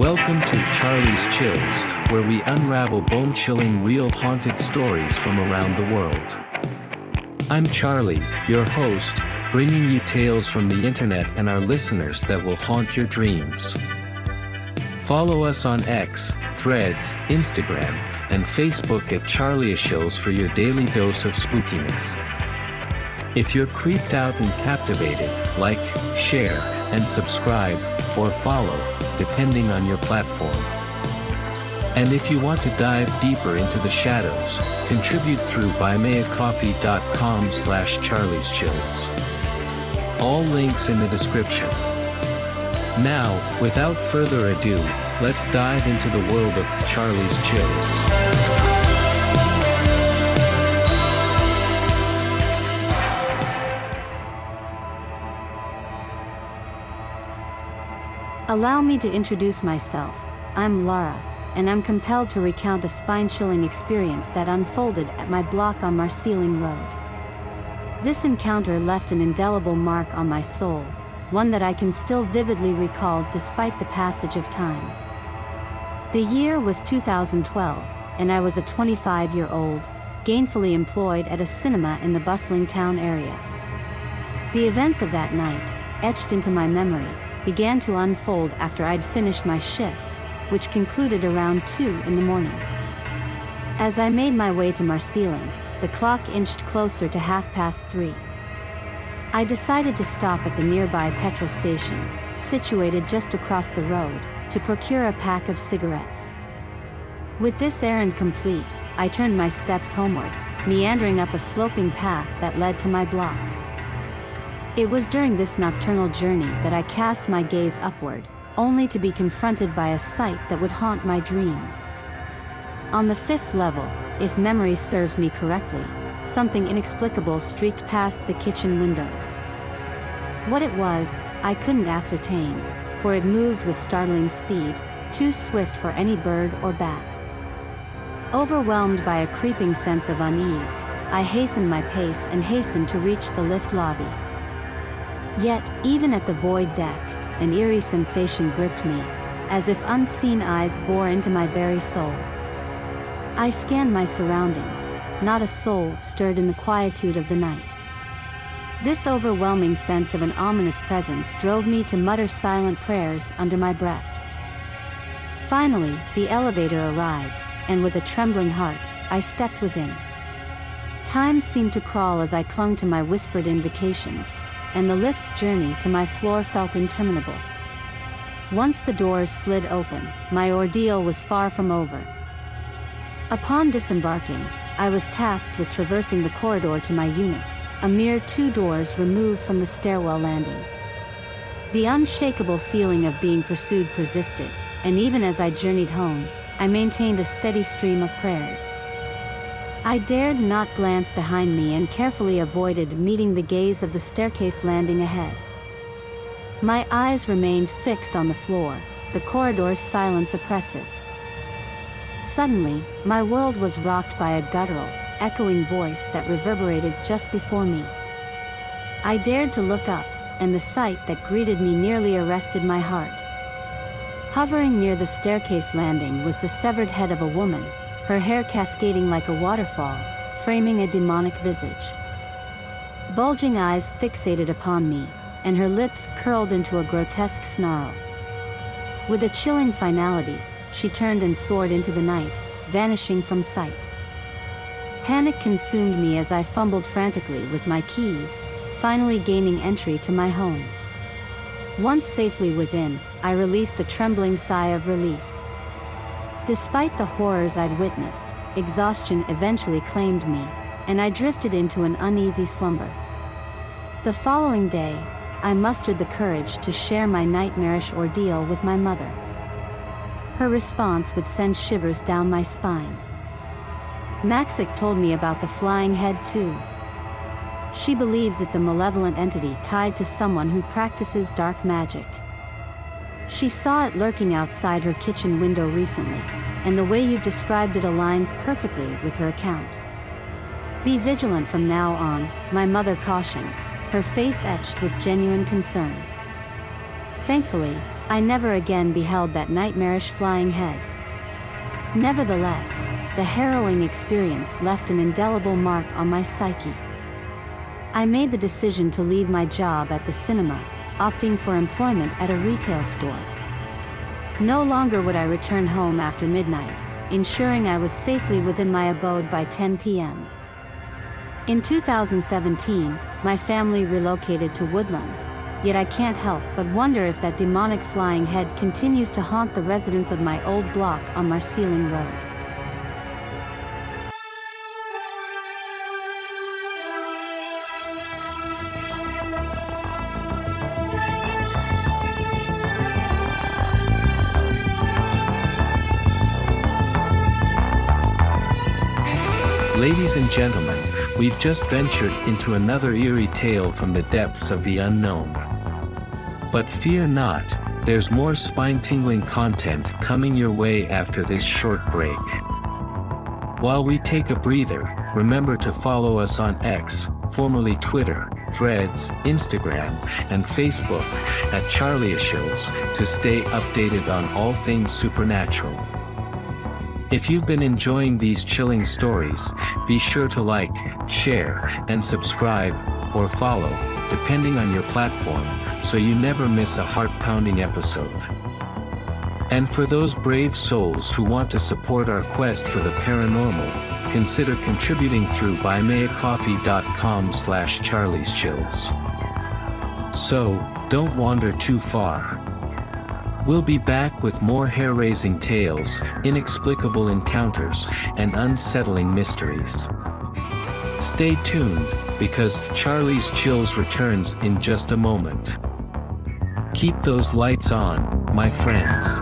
Welcome to Charlie's Chills, where we unravel bone-chilling real haunted stories from around the world. I'm Charlie, your host, bringing you tales from the internet and our listeners that will haunt your dreams. Follow us on X, Threads, Instagram, and Facebook at Charlie's Chills for your daily dose of spookiness. If you're creeped out and captivated, like, share, and subscribe, or follow, depending on your platform. And if you want to dive deeper into the shadows, contribute through buymeacoffee.com/charlieschills. All links in the description. Now, without further ado, let's dive into the world of Charlie's Chills. Allow me to introduce myself. I'm Lara, and I'm compelled to recount a spine-chilling experience that unfolded at my block on Marseilling Road. This encounter left an indelible mark on my soul, one that I can still vividly recall despite the passage of time. The year was 2012, and I was a 25-year-old, gainfully employed at a cinema in the bustling town area. The events of that night, etched into my memory, began to unfold after I'd finished my shift, which concluded around 2 in the morning. As I made my way to Marseilling, the clock inched closer to 3:30. I decided to stop at the nearby petrol station, situated just across the road, to procure a pack of cigarettes. With this errand complete, I turned my steps homeward, meandering up a sloping path that led to my block. It was during this nocturnal journey that I cast my gaze upward, only to be confronted by a sight that would haunt my dreams. On the 5th level, if memory serves me correctly, something inexplicable streaked past the kitchen windows. What it was, I couldn't ascertain, for it moved with startling speed, too swift for any bird or bat. Overwhelmed by a creeping sense of unease, I hastened my pace and hastened to reach the lift lobby. Yet, even at the void deck, an eerie sensation gripped me, as if unseen eyes bore into my very soul. I scanned my surroundings. Not a soul stirred in the quietude of the night. This overwhelming sense of an ominous presence drove me to mutter silent prayers under my breath. Finally, the elevator arrived, and with a trembling heart, I stepped within. Time seemed to crawl as I clung to my whispered invocations, and the lift's journey to my floor felt interminable. Once the doors slid open, my ordeal was far from over. Upon disembarking, I was tasked with traversing the corridor to my unit, a mere 2 doors removed from the stairwell landing. The unshakable feeling of being pursued persisted, and even as I journeyed home, I maintained a steady stream of prayers. I dared not glance behind me and carefully avoided meeting the gaze of the staircase landing ahead. My eyes remained fixed on the floor, the corridor's silence oppressive. Suddenly, my world was rocked by a guttural, echoing voice that reverberated just before me. I dared to look up, and the sight that greeted me nearly arrested my heart. Hovering near the staircase landing was the severed head of a woman, her hair cascading like a waterfall, framing a demonic visage. Bulging eyes fixated upon me, and her lips curled into a grotesque snarl. With a chilling finality, she turned and soared into the night, vanishing from sight. Panic consumed me as I fumbled frantically with my keys, finally gaining entry to my home. Once safely within, I released a trembling sigh of relief. Despite the horrors I'd witnessed, exhaustion eventually claimed me, and I drifted into an uneasy slumber. The following day, I mustered the courage to share my nightmarish ordeal with my mother. Her response would send shivers down my spine. Maxic told me about the flying head too. She believes it's a malevolent entity tied to someone who practices dark magic. She saw it lurking outside her kitchen window recently, and the way you've described it aligns perfectly with her account. Be vigilant from now on, my mother cautioned, her face etched with genuine concern. Thankfully, I never again beheld that nightmarish flying head. Nevertheless, the harrowing experience left an indelible mark on my psyche. I made the decision to leave my job at the cinema, opting for employment at a retail store. No longer would I return home after midnight, ensuring I was safely within my abode by 10 p.m. In 2017, my family relocated to Woodlands, yet I can't help but wonder if that demonic flying head continues to haunt the residents of my old block on Marseilling Road. Ladies and gentlemen, we've just ventured into another eerie tale from the depths of the unknown. But fear not, there's more spine-tingling content coming your way after this short break. While we take a breather, remember to follow us on X, formerly Twitter, Threads, Instagram, and Facebook, at Charlieshills, to stay updated on all things supernatural. If you've been enjoying these chilling stories, be sure to like, share, and subscribe, or follow, depending on your platform, so you never miss a heart-pounding episode. And for those brave souls who want to support our quest for the paranormal, consider contributing through buymeacoffee.com/charlieschills. So, don't wander too far. We'll be back with more hair-raising tales, inexplicable encounters, and unsettling mysteries. Stay tuned, because Charlie's Chills returns in just a moment. Keep those lights on, my friends.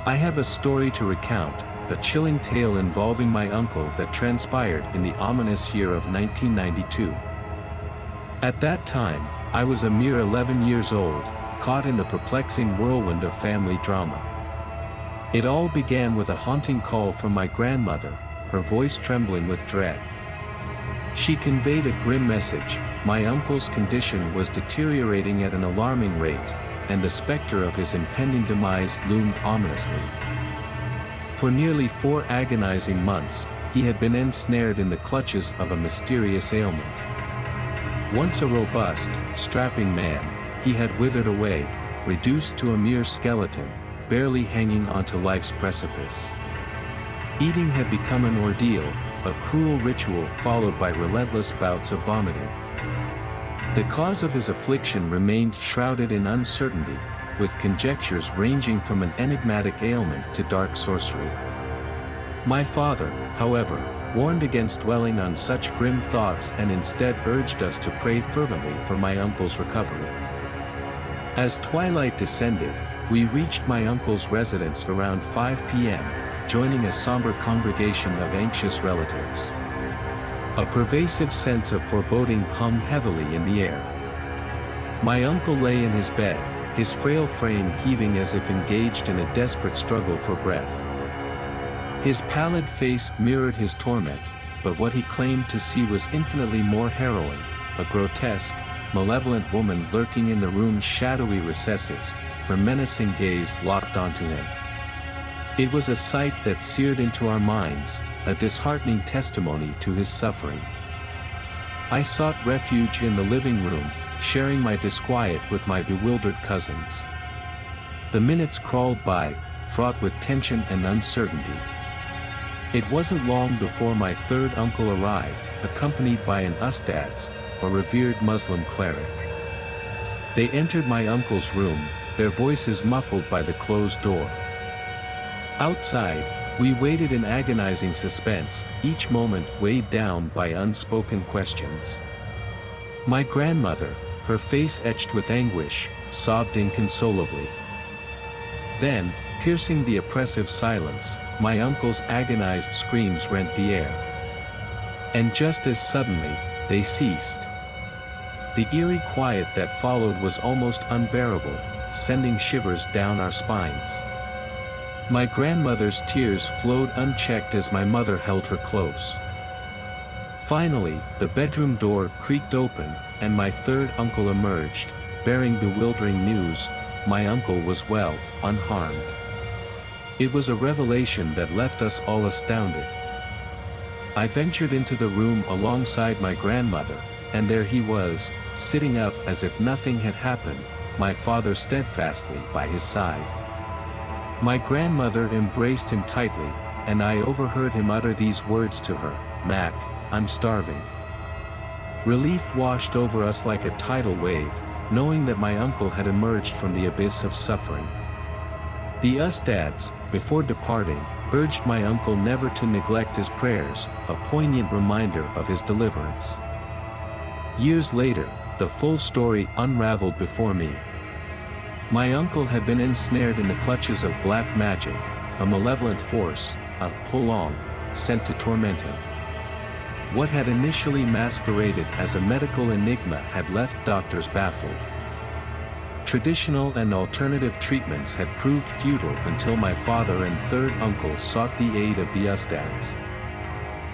I have a story to recount, a chilling tale involving my uncle that transpired in the ominous year of 1992. At that time, I was a mere 11 years old, caught in the perplexing whirlwind of family drama. It all began with a haunting call from my grandmother, her voice trembling with dread. She conveyed a grim message: my uncle's condition was deteriorating at an alarming rate, and the specter of his impending demise loomed ominously. For nearly 4 agonizing months, he had been ensnared in the clutches of a mysterious ailment. Once a robust, strapping man, he had withered away, reduced to a mere skeleton, barely hanging onto life's precipice. Eating had become an ordeal, a cruel ritual followed by relentless bouts of vomiting. The cause of his affliction remained shrouded in uncertainty, with conjectures ranging from an enigmatic ailment to dark sorcery. My father, however, warned against dwelling on such grim thoughts and instead urged us to pray fervently for my uncle's recovery. As twilight descended, we reached my uncle's residence around 5 p.m., joining a somber congregation of anxious relatives. A pervasive sense of foreboding hung heavily in the air. My uncle lay in his bed, his frail frame heaving as if engaged in a desperate struggle for breath. His pallid face mirrored his torment, but what he claimed to see was infinitely more harrowing, a grotesque, malevolent woman lurking in the room's shadowy recesses, her menacing gaze locked onto him. It was a sight that seared into our minds, a disheartening testimony to his suffering. I sought refuge in the living room, sharing my disquiet with my bewildered cousins. The minutes crawled by, fraught with tension and uncertainty. It wasn't long before my third uncle arrived, accompanied by an ustadz, a revered Muslim cleric. They entered my uncle's room, their voices muffled by the closed door. Outside, we waited in agonizing suspense, each moment weighed down by unspoken questions. My grandmother, her face etched with anguish, sobbed inconsolably. Then, piercing the oppressive silence, my uncle's agonized screams rent the air. And just as suddenly, they ceased. The eerie quiet that followed was almost unbearable, sending shivers down our spines. My grandmother's tears flowed unchecked as my mother held her close. Finally, the bedroom door creaked open, and my third uncle emerged, bearing bewildering news: my uncle was well, unharmed. It was a revelation that left us all astounded. I ventured into the room alongside my grandmother, and there he was, sitting up as if nothing had happened, my father steadfastly by his side. My grandmother embraced him tightly, and I overheard him utter these words to her: "Mac, I'm starving." Relief washed over us like a tidal wave, knowing that my uncle had emerged from the abyss of suffering. The Ustads, before departing, urged my uncle never to neglect his prayers, a poignant reminder of his deliverance. Years later, the full story unraveled before me. My uncle had been ensnared in the clutches of black magic, a malevolent force, a pulong, sent to torment him. What had initially masqueraded as a medical enigma had left doctors baffled. Traditional and alternative treatments had proved futile until my father and third uncle sought the aid of the Ustads.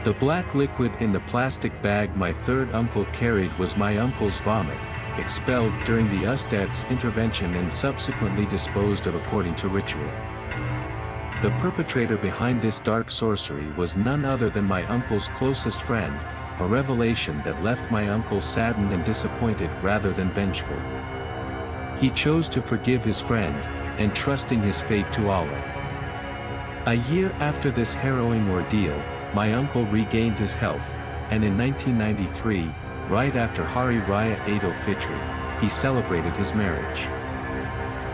The black liquid in the plastic bag my third uncle carried was my uncle's vomit, expelled during the Ustads' intervention and subsequently disposed of according to ritual. The perpetrator behind this dark sorcery was none other than my uncle's closest friend, a revelation that left my uncle saddened and disappointed rather than vengeful. He chose to forgive his friend, entrusting his fate to Allah. A year after this harrowing ordeal, my uncle regained his health, and in 1993, right after Hari Raya Eid al-Fitr, he celebrated his marriage.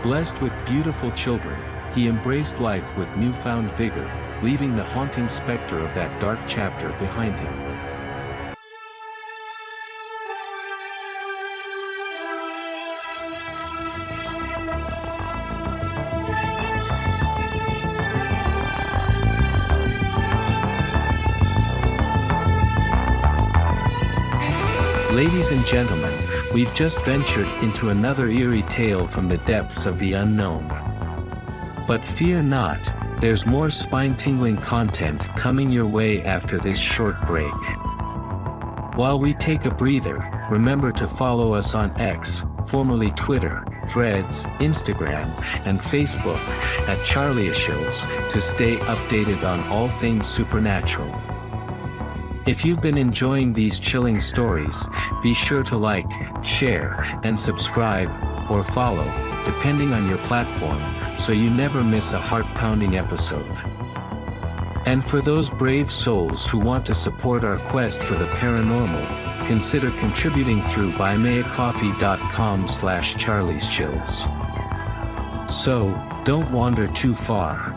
Blessed with beautiful children, he embraced life with newfound vigor, leaving the haunting specter of that dark chapter behind him. Ladies and gentlemen, we've just ventured into another eerie tale from the depths of the unknown. But fear not, there's more spine-tingling content coming your way after this short break. While we take a breather, remember to follow us on X, formerly Twitter, Threads, Instagram, and Facebook, at Charlieshills, to stay updated on all things supernatural. If you've been enjoying these chilling stories, be sure to like, share, and subscribe, or follow, depending on your platform, so you never miss a heart-pounding episode. And for those brave souls who want to support our quest for the paranormal, consider contributing through buymeacoffee.com/charlieschills. So, don't wander too far.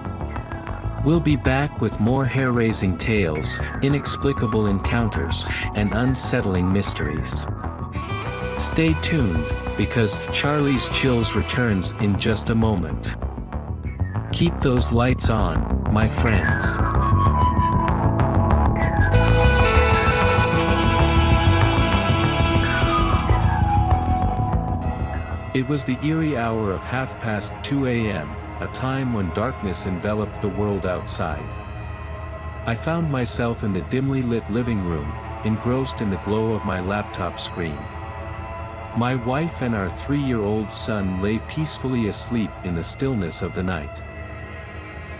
We'll be back with more hair-raising tales, inexplicable encounters, and unsettling mysteries. Stay tuned, because Charlie's Chills returns in just a moment. Keep those lights on, my friends. It was the eerie hour of 2:30 a.m., a time when darkness enveloped the world outside. I found myself in the dimly lit living room, engrossed in the glow of my laptop screen. My wife and our 3-year-old son lay peacefully asleep in the stillness of the night.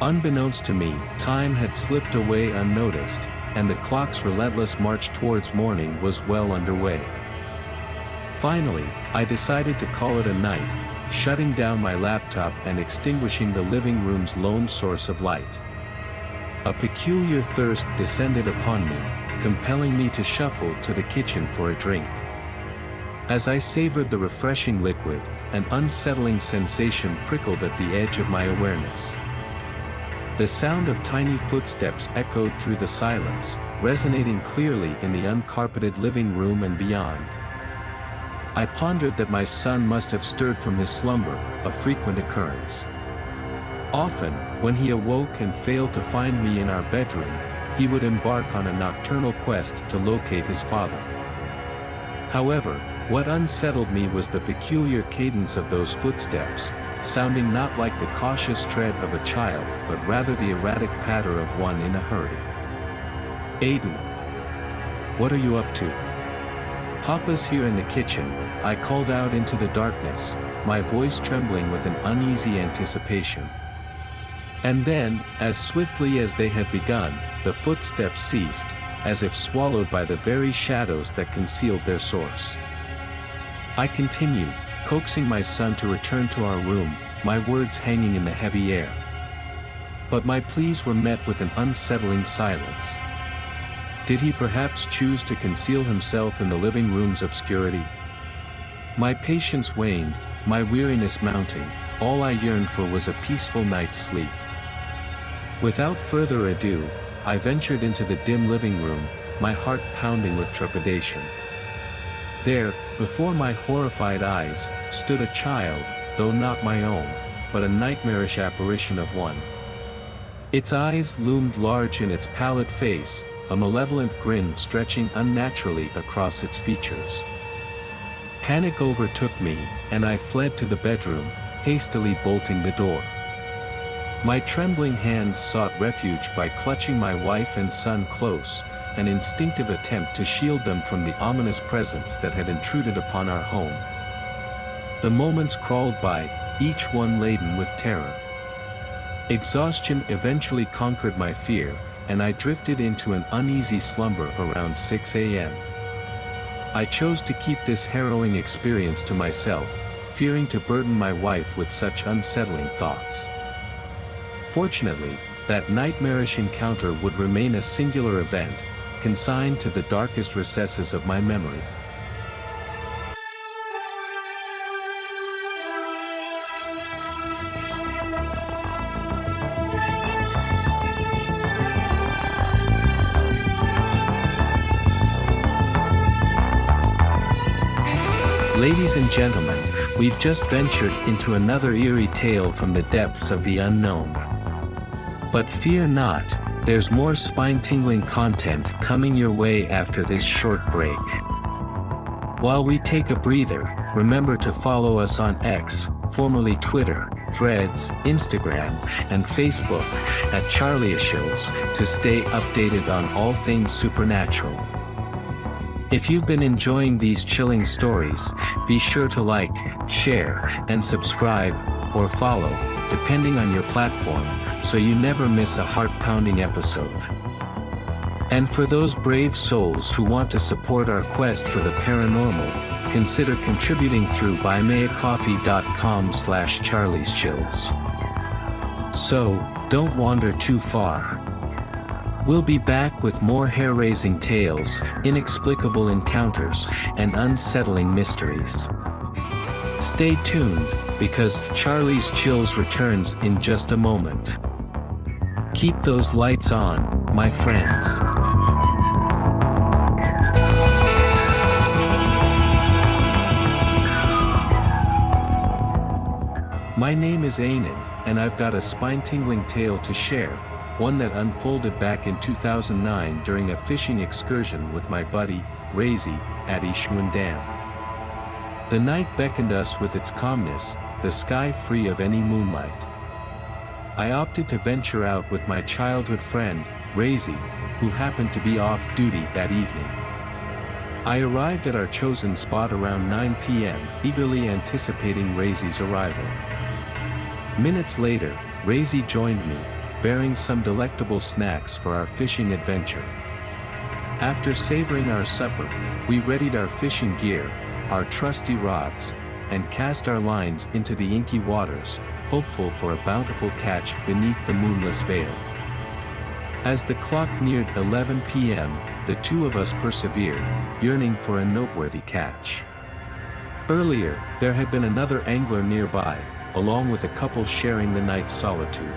Unbeknownst to me, time had slipped away unnoticed, and the clock's relentless march towards morning was well underway. Finally, I decided to call it a night, shutting down my laptop and extinguishing the living room's lone source of light. A peculiar thirst descended upon me, compelling me to shuffle to the kitchen for a drink. As I savored the refreshing liquid, an unsettling sensation prickled at the edge of my awareness. The sound of tiny footsteps echoed through the silence, resonating clearly in the uncarpeted living room and beyond. I pondered that my son must have stirred from his slumber, a frequent occurrence. Often, when he awoke and failed to find me in our bedroom, he would embark on a nocturnal quest to locate his father. However, what unsettled me was the peculiar cadence of those footsteps, sounding not like the cautious tread of a child but rather the erratic patter of one in a hurry. "Aiden! what are you up to? Papa's here in the kitchen, I called out into the darkness, my voice trembling with an uneasy anticipation. And then, as swiftly as they had begun, the footsteps ceased, as if swallowed by the very shadows that concealed their source. I continued, coaxing my son to return to our room, my words hanging in the heavy air. But my pleas were met with an unsettling silence. Did he perhaps choose to conceal himself in the living room's obscurity? My patience waned, my weariness mounting, all I yearned for was a peaceful night's sleep. Without further ado, I ventured into the dim living room, my heart pounding with trepidation. There, before my horrified eyes, stood a child, though not my own, but a nightmarish apparition of one. Its eyes loomed large in its pallid face, a malevolent grin stretching unnaturally across its features. Panic overtook me, and I fled to the bedroom, hastily bolting the door. My trembling hands sought refuge by clutching my wife and son close, an instinctive attempt to shield them from the ominous presence that had intruded upon our home. The moments crawled by, each one laden with terror. Exhaustion eventually conquered my fear, and I drifted into an uneasy slumber around 6 a.m. I chose to keep this harrowing experience to myself, fearing to burden my wife with such unsettling thoughts. Fortunately, that nightmarish encounter would remain a singular event, consigned to the darkest recesses of my memory. Ladies and gentlemen, we've just ventured into another eerie tale from the depths of the unknown. But fear not, there's more spine-tingling content coming your way after this short break. While we take a breather, remember to follow us on X, formerly Twitter, Threads, Instagram, and Facebook, at charlieishills, to stay updated on all things supernatural. If you've been enjoying these chilling stories, be sure to like, share, and subscribe, or follow, depending on your platform, so you never miss a heart-pounding episode. And for those brave souls who want to support our quest for the paranormal, consider contributing through buymeacoffee.com/charlieschills. So, don't wander too far. We'll be back with more hair-raising tales, inexplicable encounters, and unsettling mysteries. Stay tuned, because Charlie's Chills returns in just a moment. Keep those lights on, my friends. My name is Ainan, and I've got a spine-tingling tale to share. One that unfolded back in 2009 during a fishing excursion with my buddy, Razy, at Ishwin Dam. The night beckoned us with its calmness, the sky free of any moonlight. I opted to venture out with my childhood friend, Razy, who happened to be off duty that evening. I arrived at our chosen spot around 9 p.m., eagerly anticipating Razy's arrival. Minutes later, Razy joined me, bearing some delectable snacks for our fishing adventure. After savoring our supper, we readied our fishing gear, our trusty rods, and cast our lines into the inky waters, hopeful for a bountiful catch beneath the moonless veil. As the clock neared 11 p.m., the two of us persevered, yearning for a noteworthy catch. Earlier, there had been another angler nearby, along with a couple sharing the night's solitude.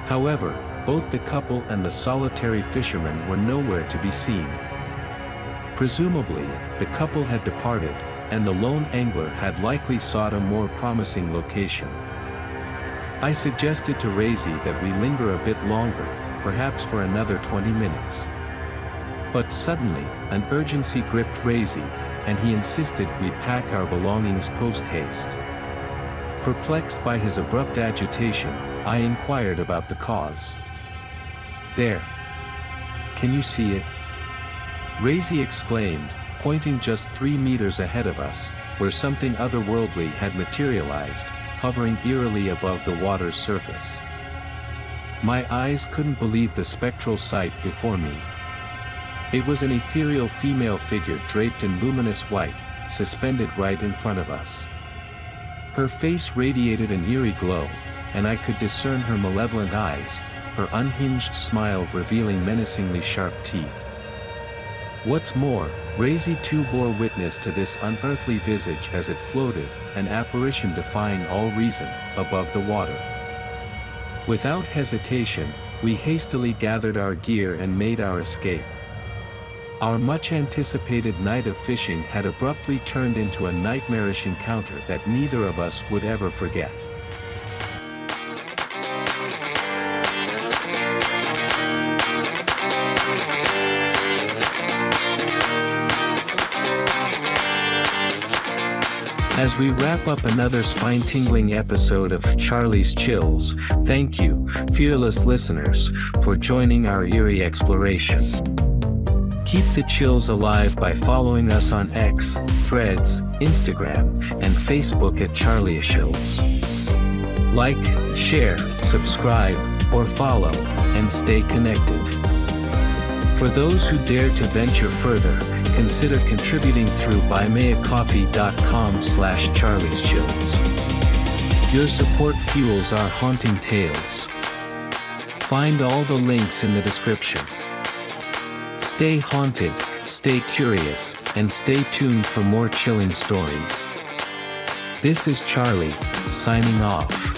However, both the couple and the solitary fisherman were nowhere to be seen. Presumably, the couple had departed, and the lone angler had likely sought a more promising location. I suggested to Razy that we linger a bit longer, perhaps for another 20 minutes. But suddenly, an urgency gripped Razy, and he insisted we pack our belongings post-haste. Perplexed by his abrupt agitation, I inquired about the cause. "There. Can you see it?" Razy exclaimed, pointing just 3 meters ahead of us, where something otherworldly had materialized, hovering eerily above the water's surface. My eyes couldn't believe the spectral sight before me. It was an ethereal female figure draped in luminous white, suspended right in front of us. Her face radiated an eerie glow, and I could discern her malevolent eyes, her unhinged smile revealing menacingly sharp teeth. What's more, Razy too bore witness to this unearthly visage as it floated, an apparition defying all reason, above the water. Without hesitation, we hastily gathered our gear and made our escape. Our much-anticipated night of fishing had abruptly turned into a nightmarish encounter that neither of us would ever forget. As we wrap up another spine-tingling episode of Charlie's Chills, thank you, fearless listeners, for joining our eerie exploration. Keep the chills alive by following us on X, Threads, Instagram, and Facebook at Charlie Chills. Like, share, subscribe, or follow, and stay connected. For those who dare to venture further, consider contributing through buymeacoffee.com/charlieschills. Your support fuels our haunting tales. Find all the links in the description. Stay haunted, stay curious, and stay tuned for more chilling stories. This is Charlie, signing off.